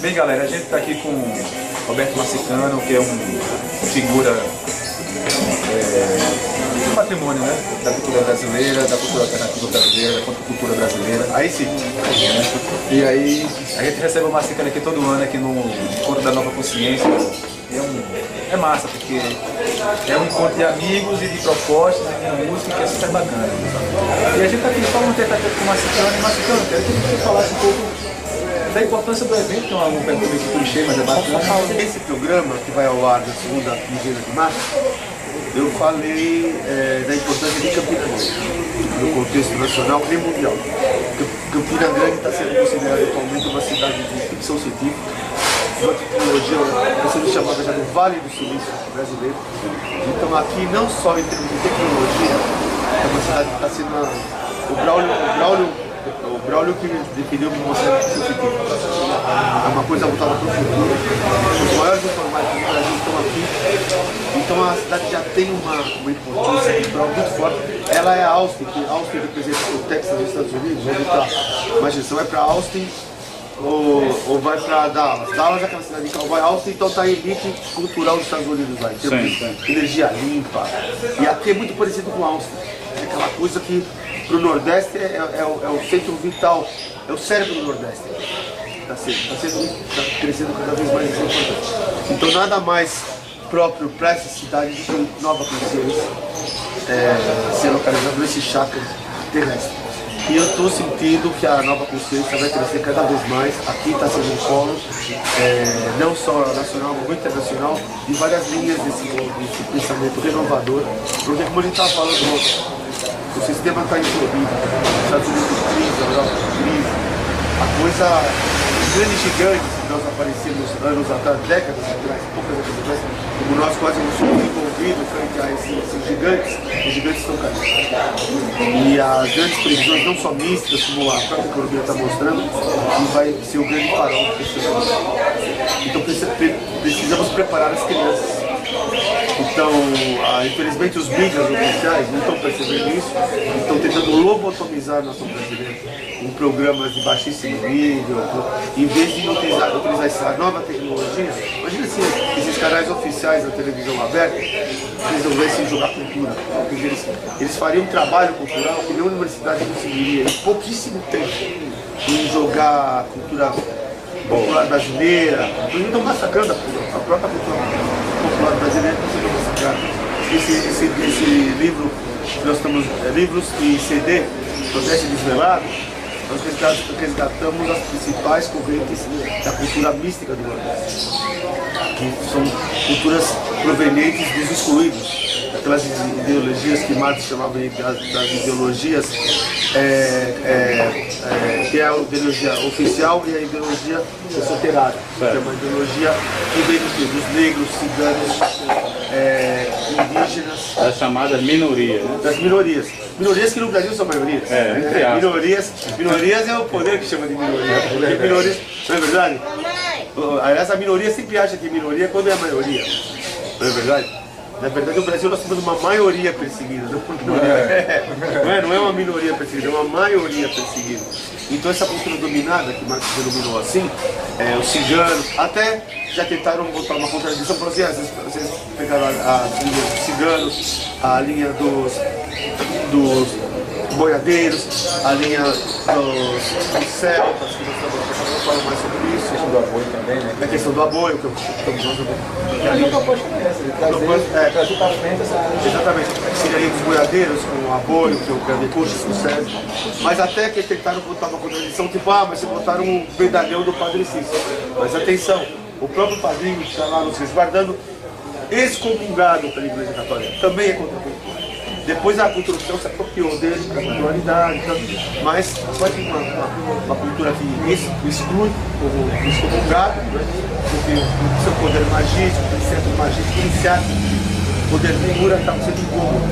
Bem, galera, a gente está aqui com Roberto Massicano, que é uma figura do patrimônio, né? Da cultura brasileira, da cultura alternativa brasileira, da contracultura brasileira. Aí sim. E aí, a gente recebe o Massicano aqui todo ano, aqui no Encontro da Nova Consciência. É massa, porque é um encontro de amigos e de propostas e de música que é super bacana. E a gente está aqui só um tentativa com o Massicano. E Massicano, quero que você falasse um pouco da importância do evento, que é um pergunta meio clichê, mas é bacana. Esse programa, que vai ao ar na segunda quinzena de março, eu falei da importância de Campina Grande, no contexto nacional e mundial. Campina Grande está sendo considerada atualmente uma cidade de ficção científica, uma tecnologia está sendo chamada já do Vale do Silício brasileiro. Então aqui, não só em termos de tecnologia, é uma cidade que está sendo o Braulio que definiu como uma cidade de ficção científica. É uma coisa voltada para o futuro. Os maiores informáticos do Brasil estão aqui. Então a cidade já tem uma importância cultural muito forte. Ela é a Austin, que Austin representa o Texas dos Estados Unidos. Onde está, imagina, você vai para Austin ou vai para Dallas. Dallas é aquela cidade que vai Austin, então está a elite cultural dos Estados Unidos lá, em termos de energia limpa. E aqui é muito parecido com Austin. É aquela coisa que para o Nordeste é o centro vital, é o cérebro do Nordeste. Está crescendo cada vez mais importante. Então nada mais próprio para essa cidade do que Nova Consciência ser localizado nesse chakra terrestre. E eu estou sentindo que a Nova Consciência vai crescer cada vez mais. Aqui está sendo um polo, não só nacional, mas internacional, de várias linhas desse pensamento renovador. Porque, como a gente estava falando ontem, o sistema está envolvido, os Estados Unidos crise, a Europa crise, a coisa, os grandes gigantes que nós aparecemos anos atrás, décadas atrás, poucas décadas atrás, como nós quase não somos envolvidos frente a esses gigantes, os gigantes estão caindo. E as grandes previsões, não só místicas, como a própria economia está mostrando, que vai ser o grande farol desse mundo. Então precisamos preparar as crianças. Então, infelizmente os mídias oficiais não estão percebendo isso, estão tentando lobotomizar a nação brasileira em programas de baixíssimo nível, em vez de utilizar essa nova tecnologia. Imagina se esses canais oficiais da televisão aberta resolvessem jogar cultura, eles fariam um trabalho cultural que nenhuma universidade conseguiria em pouquíssimo tempo em jogar cultura popular brasileira. Eles estão massacrando a própria cultura popular brasileira, está sendo massacrada. Esse livro, nós estamos, livros e CD, Nordeste Desvelado, nós resgatamos as principais correntes da cultura mística do Nordeste, que são culturas provenientes dos excluídos, aquelas ideologias que Marx chamava das ideologias, que é a ideologia oficial e a ideologia soterrada, que é uma ideologia que vem dos negros, ciganos, indígenas. As chamadas minorias, né? Das minorias. Minorias que no Brasil são maiorias. Entre aspas. Minorias é o poder que chama de minoria. Porque minorias, não é verdade? Aliás, a minoria sempre acha que minoria quando é a maioria. Não é verdade? Na verdade, no Brasil nós temos uma maioria perseguida, não é uma minoria perseguida, é uma maioria perseguida. Então essa cultura dominada, que Marx denominou assim, os ciganos, até já tentaram botar uma contradição, falaram assim, vocês pegaram a linha dos ciganos, a linha dos boiadeiros, a linha dos celtas, que nós estamos falando mais sobre isso. A questão do apoio também, né? A questão do apoio, que a minha proposta é essa, trazer para frente essa... Exatamente. Seria dos boiadeiros, com o apoio, que é o Candecuxo, com o César. Mas até que tentaram botar uma contradição, tipo, mas se botaram um medalhão do Padre Cícero. Mas atenção, o próprio padrinho que está lá nos resguardando, excomungado pela Igreja Católica, também é contra a cultura. Depois a construção se apropriou dele para a culturalidade, mas pode ter uma cultura que exclui o excomungado, né? Porque o seu poder magístico, o centro magístico, iniciático, o poder de cura está sendo incômodo.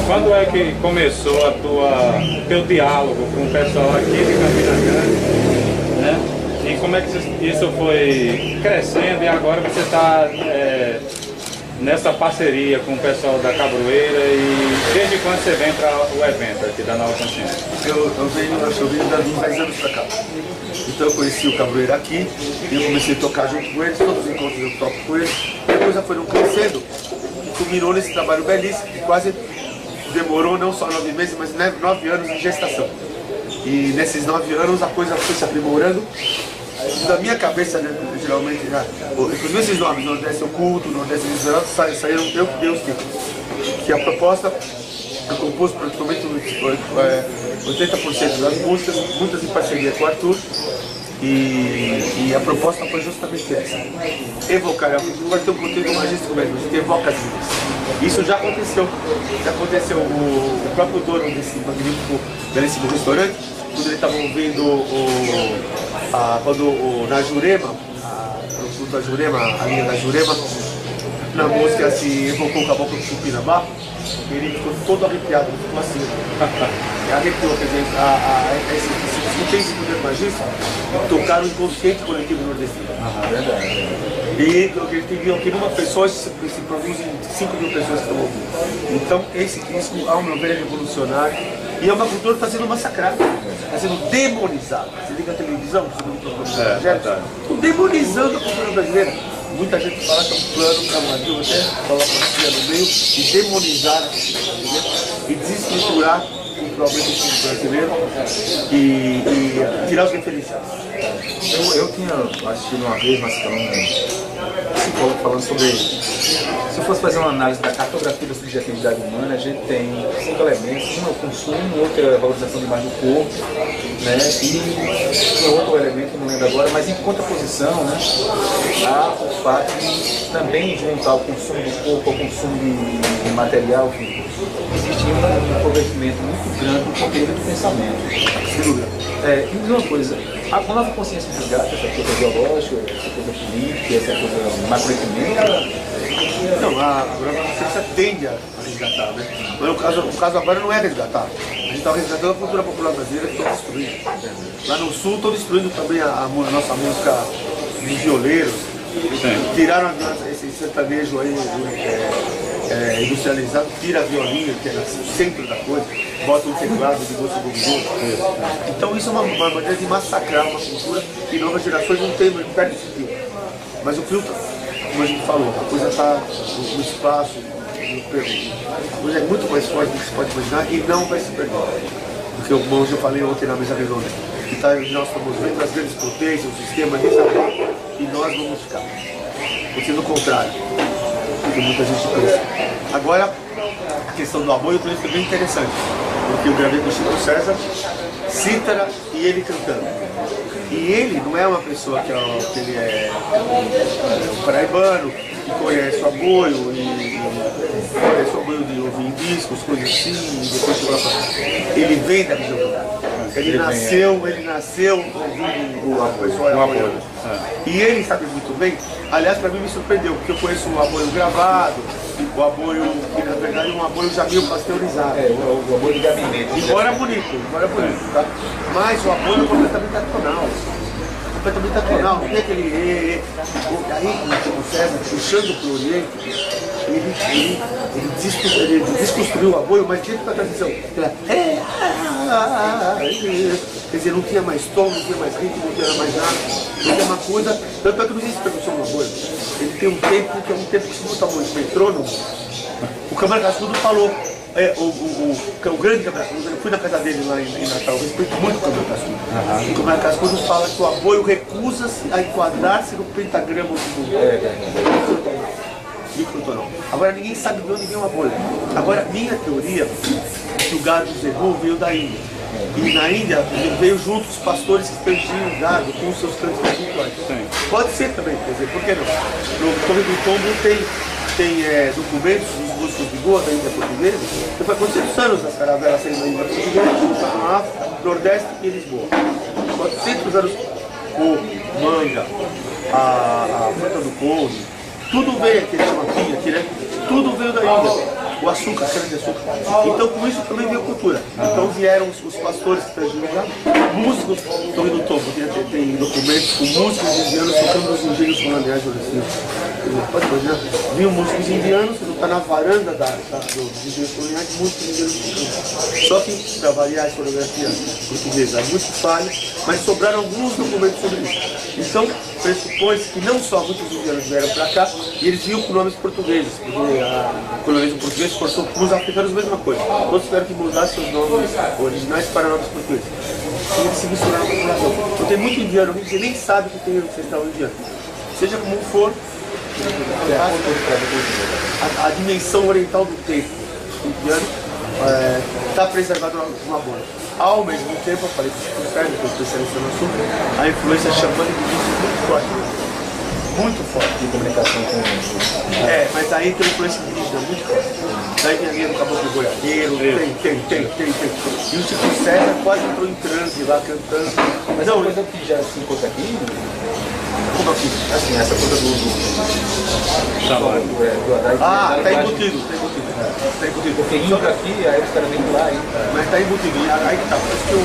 Quando é que começou o teu diálogo com o pessoal aqui de Campina Grande, né? E como é que isso foi crescendo e agora você está nessa parceria com o pessoal da Cabroeira e desde quando você vem para o evento aqui da Nova Consciência? Eu venho dando uns 10 anos para cá. Então eu conheci o Cabroeira aqui, e eu comecei a tocar junto com eles, todos os encontros eu toco com eles. Depois já foram crescendo e culminou nesse trabalho belíssimo que quase demorou não só 9 meses, mas 9 anos de gestação. E nesses 9 anos a coisa foi se aprimorando. Da minha cabeça, né, geralmente, inclusive esses nomes, Nordeste Oculto, Nordeste Miserável, saíram eu que dei os títulos. Que a proposta, eu compus praticamente 80% das músicas, muitas em parceria com o Arthur. E a proposta foi justamente essa: evocar, vai ter um conteúdo magístico mesmo, a gente evoca as vidas. Isso já aconteceu. O próprio dono desse magnífico, belíssimo restaurante, quando ele estava ouvindo na Jurema, da Jurema, a linha da Jurema, na música se evocou o Caboclo de Tupinambá, ele ficou todo arrepiado, ele ficou assim, arrepiou, quer dizer, esse tem esse poder magista, tocar o inconsciente coletivo nordestino. Verdade. E ele tem aqui numa pessoa se produzem 5 mil pessoas que estão ouvindo. Então esse disco, ao meu ver, é revolucionário. E é uma cultura que está sendo massacrada, está sendo demonizada. Você liga a televisão, você estão demonizando a cultura brasileira. Muita gente fala que é um plano para o Brasil, até coloca a no meio, e demonizar a cultura brasileira e desestruturar culturalmente o culto brasileiro e tirar os referenciais. Eu tinha assistido uma vez, mas psicólogo falando sobre, se eu fosse fazer uma análise da cartografia da subjetividade humana, a gente tem 5 elementos: um é o consumo, outro é a valorização de mais do corpo, né? E outro elemento, não lembro agora, mas em contraposição, né, há o fato de também juntar o consumo do corpo ao consumo de material, que existe um empobrecimento muito grande do conteúdo do pensamento. E uma coisa, a nova consciência resgata essa coisa biológica, essa coisa política, essa coisa macroeconômica. Não, a nova consciência tende a resgatar, né? Mas o caso agora não é resgatar. A gente está resgatando a cultura popular brasileira que está destruindo. Lá no sul estão destruindo também a nossa música dos violeiros. Tiraram esse sertanejo aí industrializado, tira a violinha, que era o centro da coisa, bota um teclado de gosto duvidoso. Então isso é uma maneira de massacrar uma cultura que novas gerações não perdem esse filtro. Mas o filtro, como a gente falou, a coisa está no espaço, a coisa é muito mais forte do que se pode imaginar e não vai se perder. Porque como eu falei ontem na mesa redonda, que nós estamos vendo as grandes potências, o sistema desabar e nós vamos ficar. Porque no contrário, que muita gente pensa. Agora, a questão do aboio também foi bem interessante, porque eu gravei com o Chico César, cítara e ele cantando. E ele não é uma pessoa que ele é um paraibano, que conhece o aboio, e conhece o aboio de ouvir em discos, coisas assim, e depois chegou lá pra... Ele vem da visão do lugar. Ele nasceu ouvindo o aboio. E ele sabe muito bem, aliás, para mim me surpreendeu, porque eu conheço o aboio gravado, o aboio, que na verdade é um aboio já meio pasteurizado. O aboio de gabinete. Embora bonito, tá? Mas o aboio é completamente atonal. Completamente atonal, não tem aquele aí o César, puxando para o Oriente, ele desconstruiu o aboio, mas dentro da tradição. Quer dizer, não tinha mais tom, não tinha mais ritmo, não tinha mais nada. Não tinha uma coisa, tanto é que não existe percussão no aboio. Ele tem um tempo que é um tempo que se botar muito metrônomo. O Câmara Cascudo falou, o grande Câmara Cascudo, eu fui na casa dele lá em Natal, eu respeito muito o Câmara Cascudo. O Câmara Cascudo fala que o aboio recusa-se a enquadrar-se no pentagrama do microtonal. Agora ninguém sabe de onde vem o aboio. Agora, minha teoria é que o gado zerro veio da Índia. E na Índia veio junto os pastores que perdiam o gado com os seus cantos rituais. Pode ser também, quer dizer, por que não? No Torre do Tombo tem documentos dos músicos de Goa da Índia portuguesa, que foi 400 anos as caravelas saindo da Índia portuguesa, na África, Nordeste e Lisboa. 400 anos o manga, a fruta do couve, tudo veio aqui, chama pinha, né? Tudo veio da Índia. O açúcar, a cana de açúcar. Então com isso também veio cultura. Então vieram os pastores que traziam lá, músicos do Rio do Topo, tem documentos com músicos indianos tocando os engenhos coloniais nordestinos. pode imaginar, vinham músicos indianos, não está na varanda dos engenheiros coloniais, músicos indianos tocando. Só que, para variar a historiografia portuguesa, é muito falha, mas sobraram alguns documentos sobre isso. Então, pressupõe-se que não só muitos indianos vieram para cá, e eles vinham com nomes portugueses, porque o colonialismo português forçou para os africanos a mesma coisa. Todos tiveram que mudar seus nomes originais para nomes portugueses. E eles se misturaram com a população. Então tem muito indiano que você nem sabe que tem ancestral indiano. Seja como for, a dimensão oriental do tempo indiano está preservada numa boa. Ao mesmo tempo, eu falei que o Sérgio, que é especialista no assunto, a influência xamânica é muito forte. Muito forte. De comunicação com mas aí tem uma influência indígena muito forte. Daí tem a linha do caboclo boiadeiro, tem. E o Chico César quase entrou em transe lá cantando. Mas não, coisa que já se encontra aqui. Como aqui? Assim, essa coisa do Haddad. Tá embutido. Tá embutido. Porque entra aqui, aí os caras vêm lá aí. Mas tá embutido. Aí que tá. Por isso que eu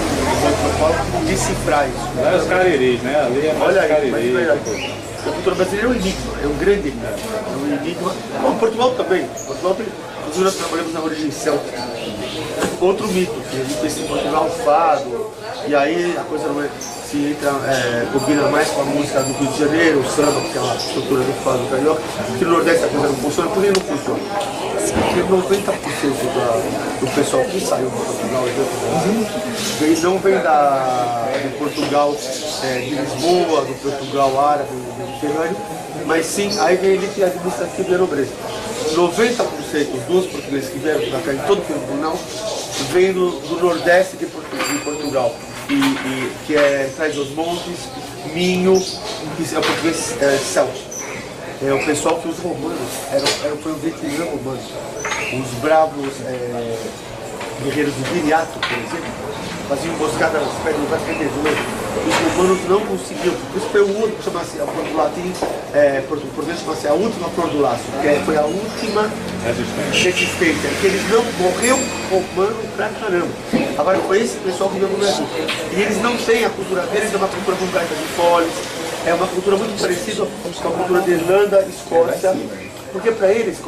falo decifrar isso. Lá é os cariris, né? Ali é mais olha aí, cariris. A cultura brasileira é um enigma, é um grande enigma. É um enigma. Bom, Portugal também. Portugal tem. Nós trabalhamos na origem céltica. Outro mito, que a gente pensa em Portugal, fado, e aí a coisa não se entra, combina mais com a música do Rio de Janeiro, o samba, que é uma estrutura do fado carioca, que no Nordeste a coisa não funciona, por que não funciona? Porque 90% do pessoal que saiu de Portugal não vem de Portugal de Lisboa, do Portugal árabe, do Mediterrâneo, mas sim, aí vem a elite administrativa e a nobreza. 90% dos portugueses que vieram para cá em todo o tribunal vêm do Nordeste de Portugal, que traz os montes, Minho, que é o português céltico. É o pessoal que os romanos, foi o Vietnã romano, os bravos guerreiros do Viriato, por exemplo, faziam emboscada nas pedras do Venezuela. Os romanos não conseguiam, por isso foi o último, chama-se, do latim, português chama-se a última flor do laço, que foi a última resistência, que eles não morreu romano pra caramba. Agora foi esse pessoal que veio no Brasil. E eles não têm, a cultura deles é uma cultura completa de foles, é uma cultura muito parecida com a cultura de Irlanda, Escócia, porque para eles,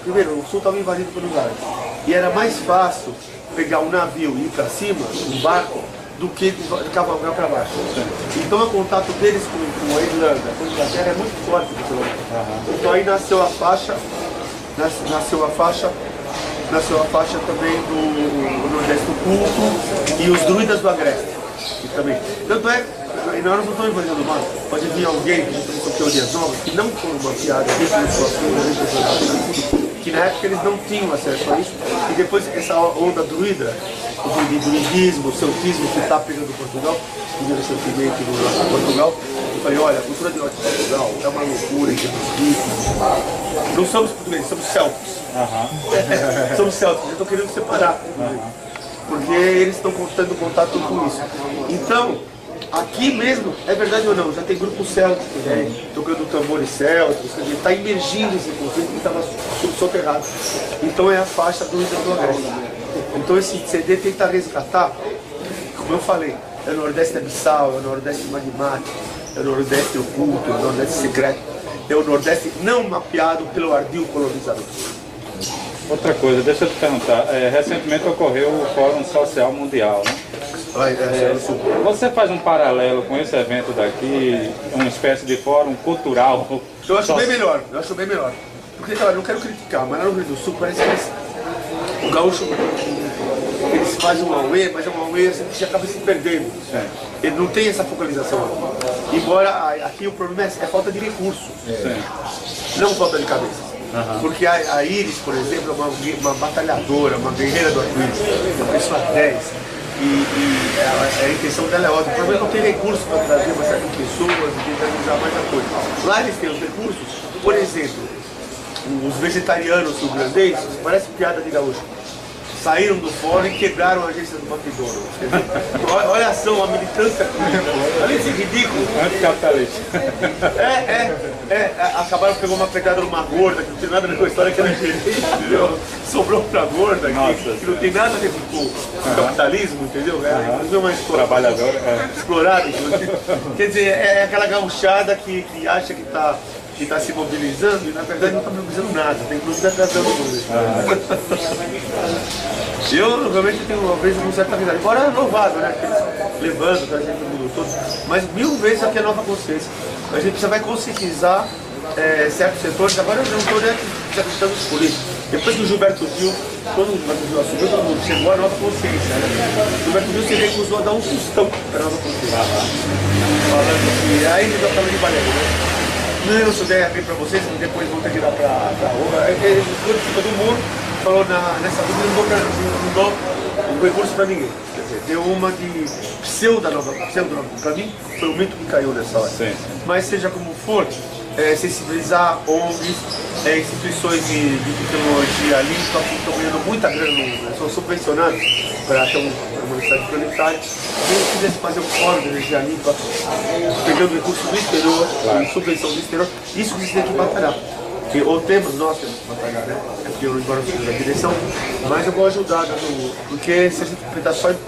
primeiro, o sul estava invadido pelos árabes, e era mais fácil pegar um navio e ir para cima, um barco, do que cavalgar para baixo. Então o contato deles com a Irlanda, com a Inglaterra é muito forte. Então aí nasceu a faixa também do Nordeste Oculto e os druidas do Agreste. Também. Tanto é, e nós não estamos invadindo o mar, pode vir alguém que tem teorias novas, que não foram mapeadas que na época eles não tinham acesso a isso, e depois essa onda druida, o druidismo, o celtismo que está pegando Portugal, que veio recentemente no Portugal, eu falei, olha, a cultura de norte de Portugal é uma loucura em termos de... Não somos portugueses, somos célticos. Somos célticos, eu estou querendo separar. Porque eles estão tendo contato com isso. Então, aqui mesmo, é verdade ou não, já tem grupos célticos, tocando tambores célticos, está emergindo esse conceito que estava subsoterrado. Então é a faixa do Rio do Agreste. Então esse CD tenta resgatar, como eu falei, é o Nordeste abissal, é o Nordeste magmático, é o Nordeste oculto, é o Nordeste secreto, é o Nordeste não mapeado pelo ardil colonizador. Outra coisa, deixa eu te perguntar, recentemente ocorreu o Fórum Social Mundial, né? Você faz um paralelo com esse evento daqui, uma espécie de fórum cultural? Eu acho bem melhor, porque claro, eu não quero criticar, mas lá no Rio Grande do Sul parece que o gaúcho, eles fazem um auê, mas é um auê que acaba se perdendo. Ele não tem essa focalização. Embora aqui o problema é falta de recursos, não falta de cabeça. Porque a Iris, por exemplo, é uma batalhadora, uma guerreira do arco-íris, uma pessoa 10. A intenção dela é ótima. O problema é que não tem recursos para trazer uma série de pessoas e tentar usar mais a coisa. Lá eles têm os recursos, por exemplo, os vegetarianos sul-grandenses, parece piada de gaúcho, saíram do fórum e quebraram a agência do McDonald's. Olha a ação, a militância, além de ser ridículo. Anticapitalista. Acabaram pegando uma pegada numa gorda, que não tem nada a ver com a história que era gerente, entendeu? Sobrou pra gorda, que não tem nada a ver com o capitalismo, entendeu? É uma trabalhador, explorada. Quer dizer, é aquela gauchada que acha que tá que está se mobilizando e na verdade não está mobilizando nada, tem inclusive atrasando tudo. Eu realmente tenho uma vez uma certa vida, embora é louvado, né? Levando, trazendo o mundo todo, mas 1000 vezes aqui é nova consciência. A gente precisa vai conscientizar certos setores, agora eu não estou acreditando nos políticos. Depois que o Gilberto Gil, quando o Gilberto Gil assumiu, todo mundo chegou a nova consciência. Né? O Gilberto Gil se recusou a dar um tostão para a nova consciência. Falando que aí ele já estava de balé, né? Não, se eu der bem para vocês, depois vão ter que dar para a rua. Todo mundo falou nessa dúvida, não dou um recurso para ninguém. Quer dizer, deu uma de pseudo-nova para mim, foi o mito que caiu nessa hora. Sim. Mas seja como for, sensibilizar ONGs, instituições de tecnologia limpa, que estão ganhando muita grana, são subvencionados para ter uma universidade planetária. Se eles quisessem fazer um fórum de energia limpa, pegando recursos do exterior, subvenção do exterior, isso que tem que batalhar. Ou temos nós que batalhar, né? É porque eu embora eu da direção, mas eu vou ajudar, porque se a gente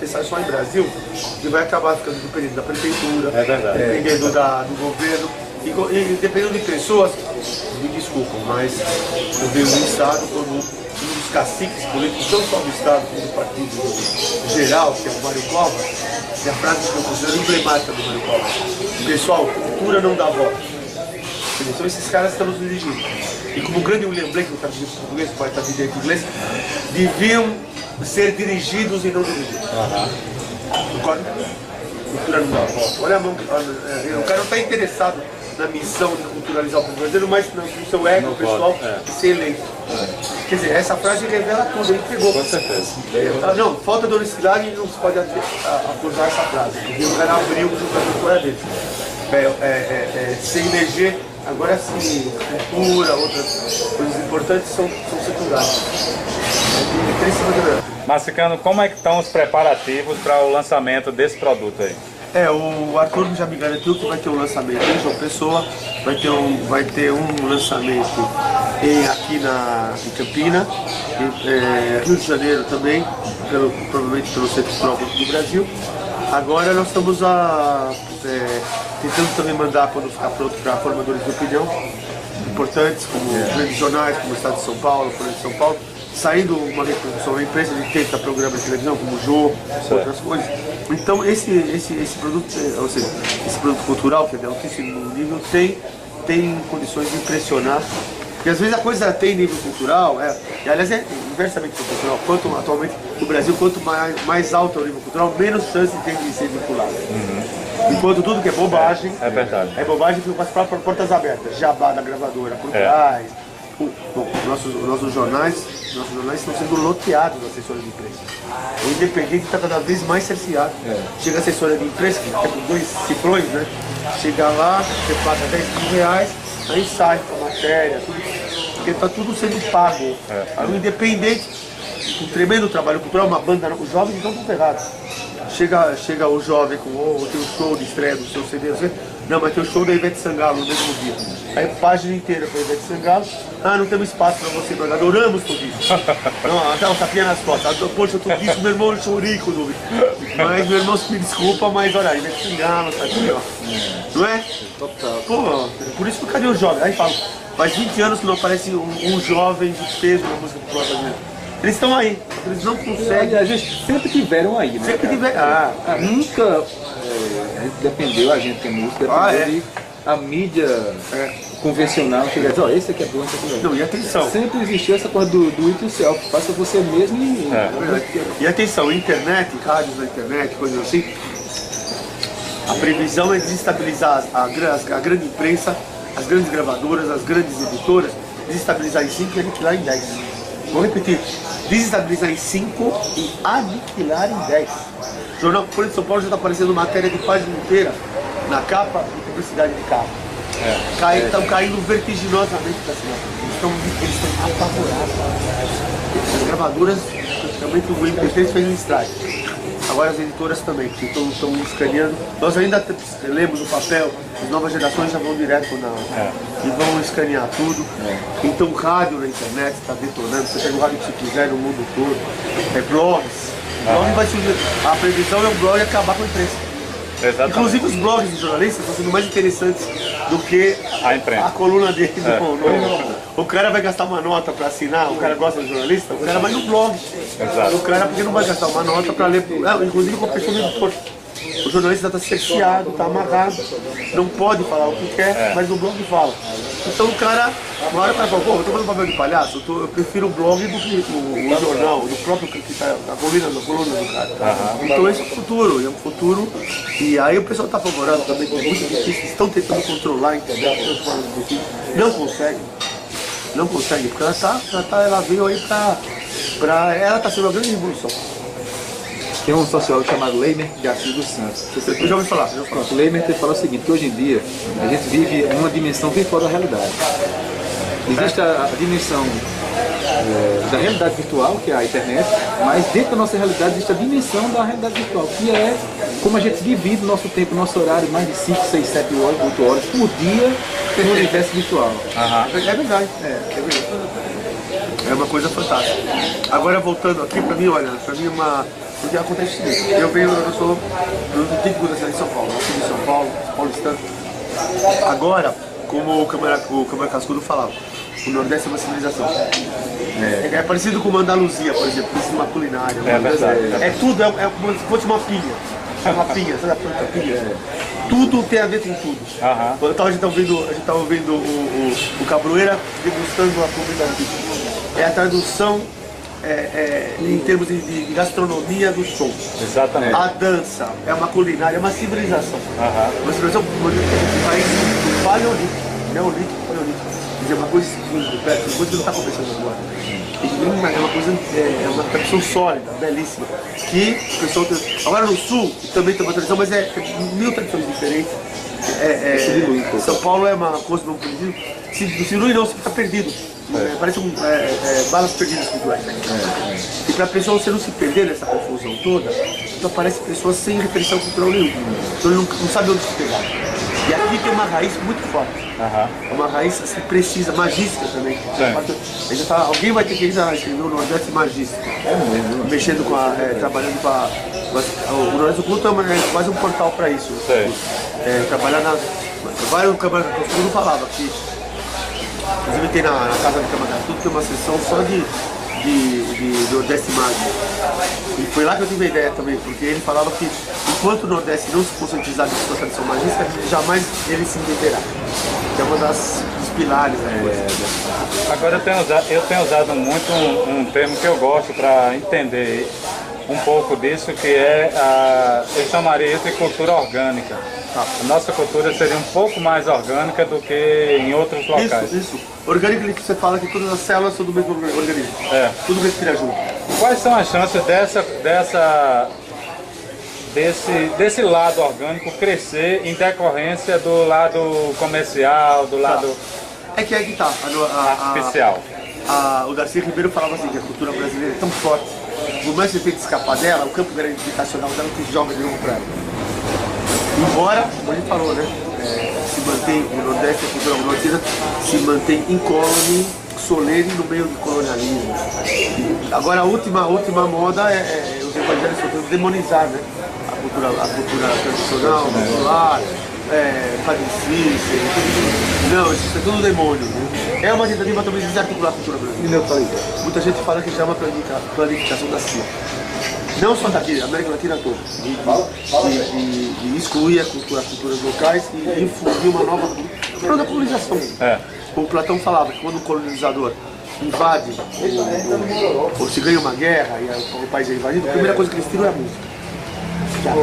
pensar só em Brasil, a gente vai acabar ficando dependendo da prefeitura, dependendo do governo. E dependendo de pessoas, me desculpam, mas eu venho do Estado como um dos caciques políticos, não só do Estado, como do partido geral, que é o Mário Covas, e a frase que eu considero emblemática do Mário Covas: pessoal, cultura não dá voto. Então esses caras estão nos dirigindo. E como o grande William Blake, que está dirigindo em português, o pai está dirigindo em inglês, deviam ser dirigidos e não dirigidos. Concorda? Cultura não dá voto. Olha a mão, o cara não está interessado na missão de culturalizar o povo brasileiro, mas no seu ego pessoal de ser eleito. Quer dizer, essa frase revela tudo, ele pegou. Com certeza. Não, falta de honestidade e não se pode acusar essa frase, porque o cara abriu o jogador dele. Se eleger, agora sim, cultura, outras coisas importantes são secundárias. Marcicano, como é que estão os preparativos para o lançamento desse produto aí? O Arthur já me garantiu que vai ter um lançamento em João Pessoa, vai ter um lançamento aqui em Campina, Rio de Janeiro também, provavelmente pelo Centro Cultural do Brasil. Agora nós estamos tentando também mandar, quando ficar pronto, para formadores de opinião importantes, como grandes jornais, como o Estado de São Paulo, Folha de São Paulo, saindo uma reprodução, uma empresa de 30 programas de televisão, como o Jô, outras coisas. Então esse produto, ou seja, esse produto cultural, que é de altíssimo nível, tem condições de impressionar. Porque às vezes a coisa tem nível cultural, e aliás é inversamente proporcional. Quanto atualmente no Brasil, quanto mais alto é o nível cultural, menos chance tem de ser vinculado. Enquanto tudo que é bobagem, é bobagem que passa para portas abertas, jabá da gravadora, por trás. Nossos jornais estão sendo loteados de assessores de imprensa. O independente está cada vez mais cerceado. Chega a assessora de imprensa, que fica com 2 cifrões, né? Chega lá, você paga R$10.000, aí sai com a matéria, tudo, porque está tudo sendo pago. O independente, um tremendo trabalho cultural, uma banda, os jovens estão ferrados. Chega o jovem com tem um show de estreia do seu CD, não, mas tem o show da Ivete Sangalo no mesmo dia. Aí página inteira para Ivete Sangalo, não temos espaço para você, nós adoramos tudo isso. Não, dá um tapinha nas costas, poxa, tudo isso, meu irmão é chorico, mas meu irmão me desculpa, mas olha, Ivete Sangalo, tá aqui, ó. Não é? Pô, por isso que cadê o jovem? Aí fala, faz 20 anos que não aparece um jovem de peso na música popular brasileira. Eles estão aí, eles não conseguem. A gente sempre tiveram aí, né? Sempre tiveram. Nunca dependeu, a gente que é música, de a mídia convencional chegar e dizer, esse aqui é bom, esse aqui é bom. Não, e atenção. Sempre existiu essa coisa do it yourself, faça você mesmo e. E atenção, internet, rádios na internet, coisas assim. A previsão é desestabilizar a grande imprensa, as grandes gravadoras, as grandes editoras, desestabilizar em 5 e aniquilar em 10. Vou repetir, desestabilizar em 5 e aniquilar em 10. O jornal Folha de São Paulo já está aparecendo matéria de página inteira na capa de publicidade de carro. Estão caindo vertiginosamente da cidade. Eles estão apavorados. As gravadoras, praticamente o MP3 fez um strike. Agora as editoras também, que estão escaneando. Nós ainda lemos o papel, as novas gerações já vão direto e vão escanear tudo. Então o rádio na internet está detonando, você pega o rádio que você quiser no mundo todo, blogs. Blog vai surgir. A previsão é o blog acabar com a imprensa. Exatamente. Inclusive os blogs de jornalistas estão sendo mais interessantes do que a coluna dele. O cara vai gastar uma nota para assinar, o cara gosta de jornalista, o cara vai no blog. Exato. O cara porque não vai gastar uma nota para ler. Inclusive com a pessoa do editor. O jornalista está cerceado, está amarrado, não pode falar o que quer, mas no blog fala. Então o cara, uma hora o cara fala, pô, eu tô fazendo papel de palhaço, eu prefiro o blog do que o jornal, do próprio que tá a coluna do cara. Então esse é o futuro, é um futuro. E aí o pessoal está favorável também, que é muito difícil, estão tentando controlar a internet, não conseguem. Não consegue, porque ela veio aí ela está sendo uma grande revolução. Tem um sociólogo chamado Leimer Garcia dos Santos. Eu já ouvi falar. O Leimer fala o seguinte, que hoje em dia a gente vive uma dimensão bem fora da realidade. Existe a dimensão da realidade virtual, que é a internet, mas dentro da nossa realidade existe a dimensão da realidade virtual, que é como a gente divide o nosso tempo, o nosso horário, mais de 5, 6, 7 horas, 8 horas por dia no universo virtual. É verdade. É uma coisa fantástica. Agora voltando aqui, para mim, olha, o que acontece é o seguinte, eu sou do típico da cidade de São Paulo, eu sou de São Paulo, paulistano. Agora, como o Câmara Cascudo falava, o Nordeste é uma civilização. É parecido com uma Andaluzia, por exemplo, precisa de uma culinária. É tudo, é como se fosse uma pinha. É uma pinha, sabe a planta pinha? Tudo tem a ver com tudo. Então a gente está ouvindo o Cabroeira degustando a comida aqui. É a tradução em termos de gastronomia do som. Exatamente. A dança é uma culinária, é uma civilização. Uma civilização do país do paleolítico, neolítico, paleolítico. Quer dizer, uma coisa que não está começando agora. É uma tradição sólida, belíssima. Que o pessoal tem. Agora no sul também tem uma tradição, mas é mil tradições diferentes. São Paulo é uma coisa não perdida. Se dilui não, se fica perdido. Parece balas perdidas culturais. E para a pessoa você não se perder nessa confusão toda, então aparece pessoas sem referência cultural nenhuma. Então ele não sabe onde se pegar. E aqui tem uma raiz muito forte. Uma raiz assim, precisa, magística também. Alguém vai ter que escrever o Nordeste magístico. Mexendo com trabalhando com a. O Nordeste Oculto é quase um portal para isso. Trabalhar na. Vários camaradas que todo mundo falava que. Inclusive tem na casa do Câmara Cascudo tem uma sessão só de Nordeste mágico. E foi lá que eu tive a ideia também, porque ele falava que enquanto o Nordeste não se conscientizar de sua tradição magista, jamais ele se entenderá. Que é uma dos pilares da coisa. Agora eu tenho usado muito um termo que eu gosto para entender um pouco disso, que eu chamaria isso de cultura orgânica. A nossa cultura seria um pouco mais orgânica do que em outros locais. Isso. Orgânico que você fala que todas as células são do mesmo organismo. Tudo respira junto. Quais são as chances desse lado orgânico crescer em decorrência do lado comercial, do lado É que aí que tá. artificial? O Darcy Ribeiro falava assim que a cultura brasileira é tão forte, por mais que você tente escapar dela, o campo gravitacional dela te joga de novo para ela. Embora, como a gente falou, né, se mantém o Nordeste, a cultura nordestina se mantém incólume, solene no meio do colonialismo. Agora a última moda é os evangélicos tentando demonizar, né, a cultura tradicional, popular, Padre Cícero, não, isso é tudo demônio. Né? É uma tentativa também de desarticular a cultura brasileira. Muita gente fala que já é uma planificação da CIA. Não só daqui, América Latina toda, de excluir as culturas locais e infundir uma nova cultura da colonização. Como Platão falava, que quando um colonizador invade ou se ganha uma guerra e o país é invadido, a primeira coisa que eles tiram é a música. Que é a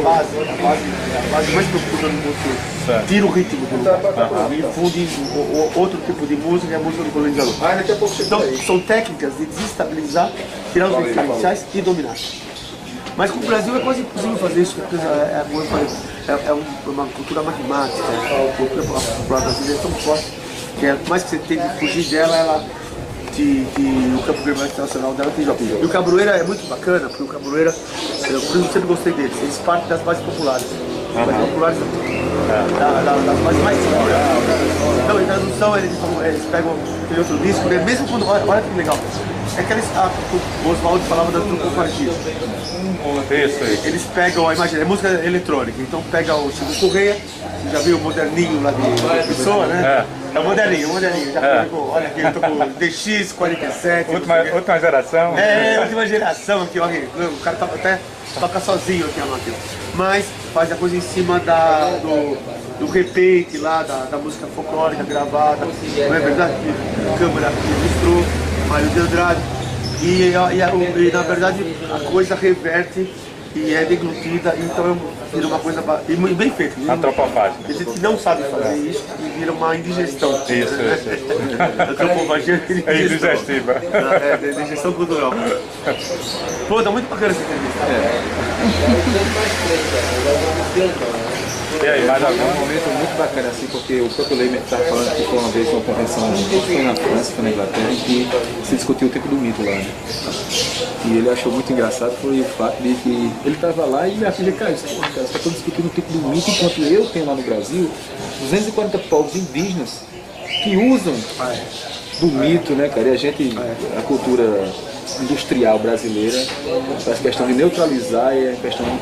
base mais profunda do mundo, tira o ritmo do lugar e infunde outro tipo de música, que é a música do colonizador. Então são técnicas de desestabilizar, tirar os diferenciais e dominar. Mas com o Brasil é quase impossível fazer isso, porque é uma cultura matemática, a cultura brasileira é tão forte, que mais que você tem que fugir dela, o campo gravitacional dela te joga. E o Cabroeira é muito bacana, porque o Cabroeira, eu sempre gostei deles, eles partem das bases populares. As bases populares das bases mais simples. Então, em tradução, eles pegam aquele outro disco, mesmo quando, olha que legal, É que o Oswaldo falava da antropofagia. Isso. Eles pegam, imagina, é música eletrônica, então pega o Chico Correia, você já viu o moderninho lá de Pessoa, né? É o moderninho. Já pegou, olha aqui, eu tô com DX47. Última geração. Última geração aqui, olha aqui. O cara até toca sozinho aqui, ó, mas faz a coisa em cima do repeat lá, da música folclórica gravada, não é verdade? A câmera registrou, Mário de Andrade, e na verdade a coisa reverte e é deglutida, então vira uma coisa bem feita. Antropofágica. A gente não sabe fazer isso e vira uma indigestão. Isso. Antropofagia é indigestiva. É indigestão cultural. Pô, tá muito bacana essa entrevista. E aí, mais algum? É um momento muito bacana, assim, porque o próprio Leimer estava falando que foi uma vez uma convenção, foi na França, foi na Inglaterra, em que se discutiu o tempo do mito lá, né? E ele achou muito engraçado foi o fato de que ele estava lá e me afirma, cara, você está discutindo o tempo do mito, enquanto eu tenho lá no Brasil 240 povos indígenas que usam do mito, né, cara? E a gente, a cultura industrial brasileira, faz questão de neutralizar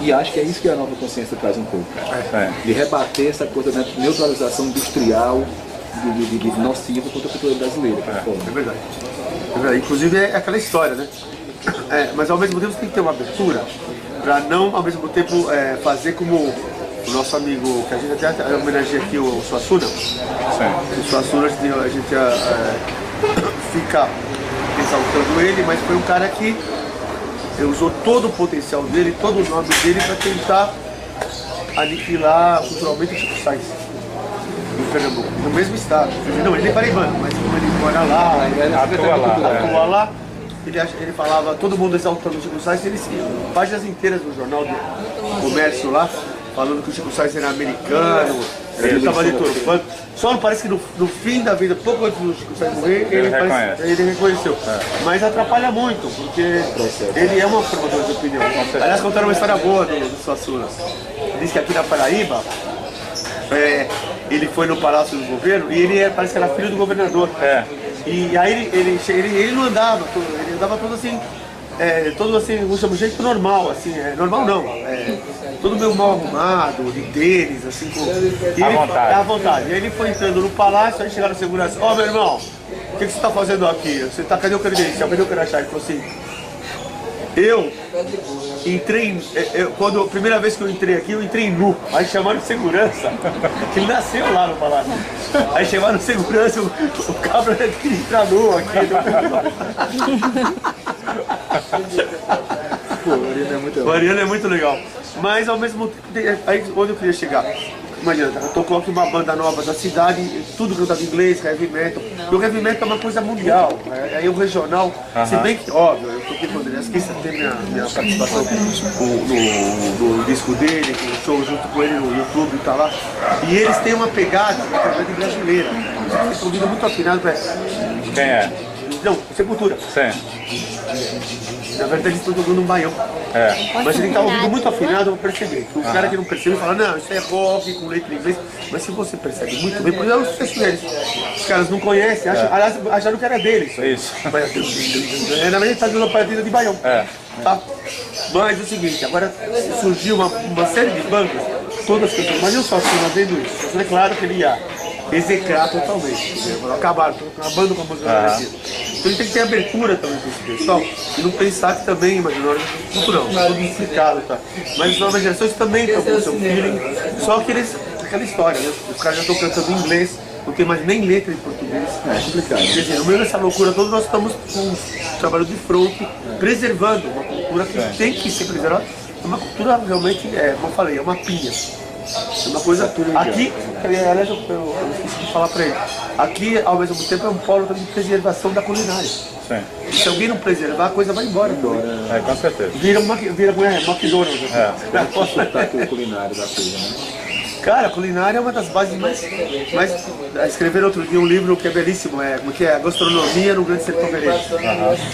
e acho que é isso que a nova consciência traz um pouco, de rebater essa coisa da neutralização industrial de nociva contra a cultura brasileira. É verdade. Inclusive é aquela história, né? Mas ao mesmo tempo você tem que ter uma abertura para não, ao mesmo tempo, fazer como o nosso amigo, que a gente até homenageia aqui, o Suassuna. O Suassuna, a gente fica exaltando ele, mas foi um cara que usou todo o potencial dele, todo o nome dele para tentar aniquilar culturalmente o Chico Sainz em Pernambuco, no mesmo estado. Não, ele é paraibano, mas como ele mora lá, atua lá, ele falava, todo mundo exaltando o Chico Sainz, páginas inteiras do jornal do comércio lá, falando que o Chico Sainz era americano, ele estava deturpando. Só não parece que no fim da vida, pouco antes do Chico Sainz morrer, ele reconheceu. Mas atrapalha muito, porque ele é uma formadora de opinião. Aliás, contaram uma história boa do Suassuna. Diz que aqui na Paraíba, ele foi no Palácio do Governo e ele parece que era filho do governador. E aí ele não andava, ele andava todo assim, todo assim, vamos chamar de jeito normal, assim, normal não, todo meio mal arrumado, de tênis, assim, à vontade. E aí ele foi entrando no palácio, aí chegaram a segurança, meu irmão, o que você está fazendo aqui? Cadê o credencial? Cadê o crachá? Ele falou assim, eu entrei, a primeira vez que eu entrei aqui, eu entrei nu. Aí chamaram de segurança, ele nasceu lá no palácio. Aí chamaram de segurança, o cabra queria entrar nu aqui. O Ariano é muito legal. Mas ao mesmo tempo, aí onde eu queria chegar? Imagina, eu tocou aqui uma banda nova da cidade, tudo cantado em inglês, heavy metal. E o heavy metal é uma coisa mundial, aí o regional, se bem que, óbvio, eu toquei com o André, esqueci de ter minha participação no disco dele, com o show junto com ele no YouTube, tá lá. E eles têm uma pegada brasileira. Eles são ouvindo muito afinado pra... Quem é? Não, Sepultura. Sim. Na verdade, eles estão tocando um baião. Mas ele está ouvindo muito afinado, eu percebi. O cara que não percebe fala, não, isso é rock com letra em inglês. Mas se você percebe muito bem, porque é o sucesso deles. Os caras não conhecem, acharam que era deles. Isso. Na verdade, está dando uma partida de baião. Tá? Mas é o seguinte, agora surgiu uma série de bandas, todas cantando, mas eu só assim, vendo isso. É claro que ele ia execrar totalmente. Acabaram, acabando com a música brasileira. Então ele tem que ter abertura também para esse pessoal e não pensar que também, imagina, cultural, tudo explicado, tá? Mas as novas gerações também estão com o seu feeling, só que eles, aquela história, né? Os caras já estão cantando em inglês, não tem mais nem letra em português. É complicado. Quer dizer, no meio dessa loucura toda, nós estamos com um trabalho de fronte, preservando uma cultura que tem que ser preservada. É uma cultura realmente, como eu falei, é uma pinha. É uma coisa aqui, aliás, eu esqueci de falar para ele. Aqui, ao mesmo tempo, é um polo de preservação da culinária. Sim. Se alguém não preservar, a coisa vai embora. Com certeza. Vira McDonald's. O sotaque culinário da coisa, né? Cara, culinária é uma das bases mais... Escrever outro dia um livro que é belíssimo, como que é? Gastronomia no Grande Sertão Veredas.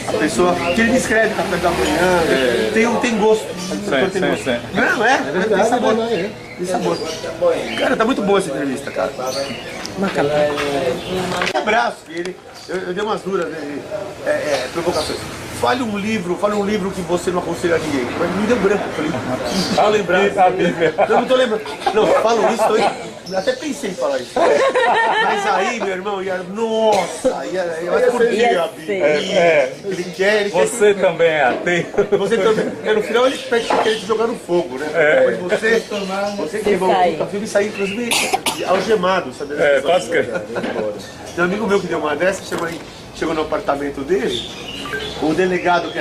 A pessoa, que ele descreve café da manhã, tem gosto. Sim. Não, tem sabor. Tem sabor. Cara, tá muito boa essa entrevista, cara. Um abraço, eu dei umas duras, provocações. Fale um livro que você não aconselha a ninguém. Mas me deu branco, eu falei, não tô lembrando. Não tô lembrando. Não, falo isso, até pensei em falar isso. Mas aí, meu irmão, nossa, ia por dia, a Bíblia. Ele quer. Você também é ateu. Você também. No final ele quer te jogar no fogo, né? Depois você que voltou filme e saiu, inclusive, algemado, sabe? Quase que. Tem um amigo meu que deu uma dessa, chegou no apartamento dele. O delegado que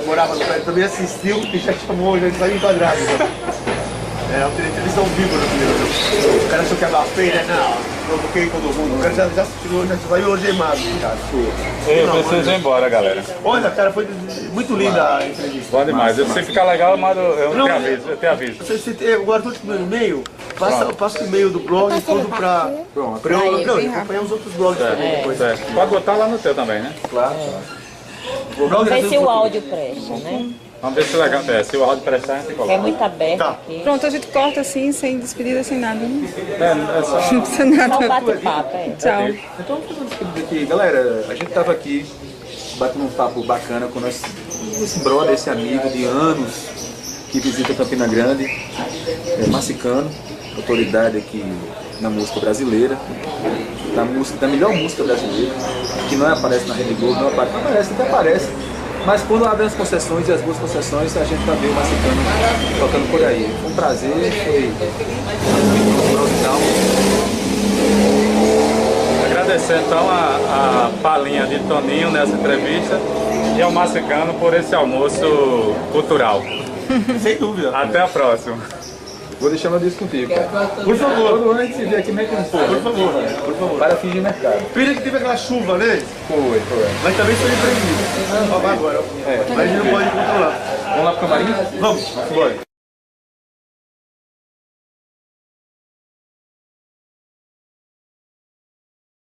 morava no prédio também assistiu e já chamou, já saiu enquadrado. Eu queria televisão viva no primeiro. O cara achou que ia bater, né? Não, provoquei todo mundo. O cara já chegou, já saiu algemado, cara. Eu preciso ir embora, galera. Olha, cara, foi muito linda a entrevista. Bom demais. Se ficar legal, eu te aviso. O Arthur te no e-mail, passa o e-mail do blog e tudo pra eu acompanhar os outros blogs também depois. Pode botar lá no teu também, né? Claro. Vamos ver se o áudio presta, né? Vamos ver se é legal. Se o áudio prestar, a gente coloca. É muito aberto aqui. Pronto, a gente corta assim, sem despedida, sem nada, né? É só... Não precisa nada. Só bate-papo, Tchau. Então vamos fazer uma despedida aqui. Galera, a gente tava aqui batendo um papo bacana com esse brother, esse amigo de anos que visita Campina Grande, Massicano, autoridade aqui na música brasileira, da melhor música brasileira, que não aparece na Rede Globo, não aparece, até aparece, mas quando abre as concessões e as boas concessões, a gente tá vendo o Massicano tocando por aí. Foi um prazer, foi Agradecer então a palhinha de Toninho nessa entrevista e ao Massicano por esse almoço cultural. Sem dúvida. Até a próxima. Vou deixar meu disco contigo, cara. Por favor. Todo ano a gente se vê aqui meio que um pouco. Por favor. Para fingir mercado. Pena que teve aquela chuva, né? Foi. Mas também foi imprevisto. Vai agora. Mas a gente não pode controlar. Vamos lá pro camarim? Vamos, bora.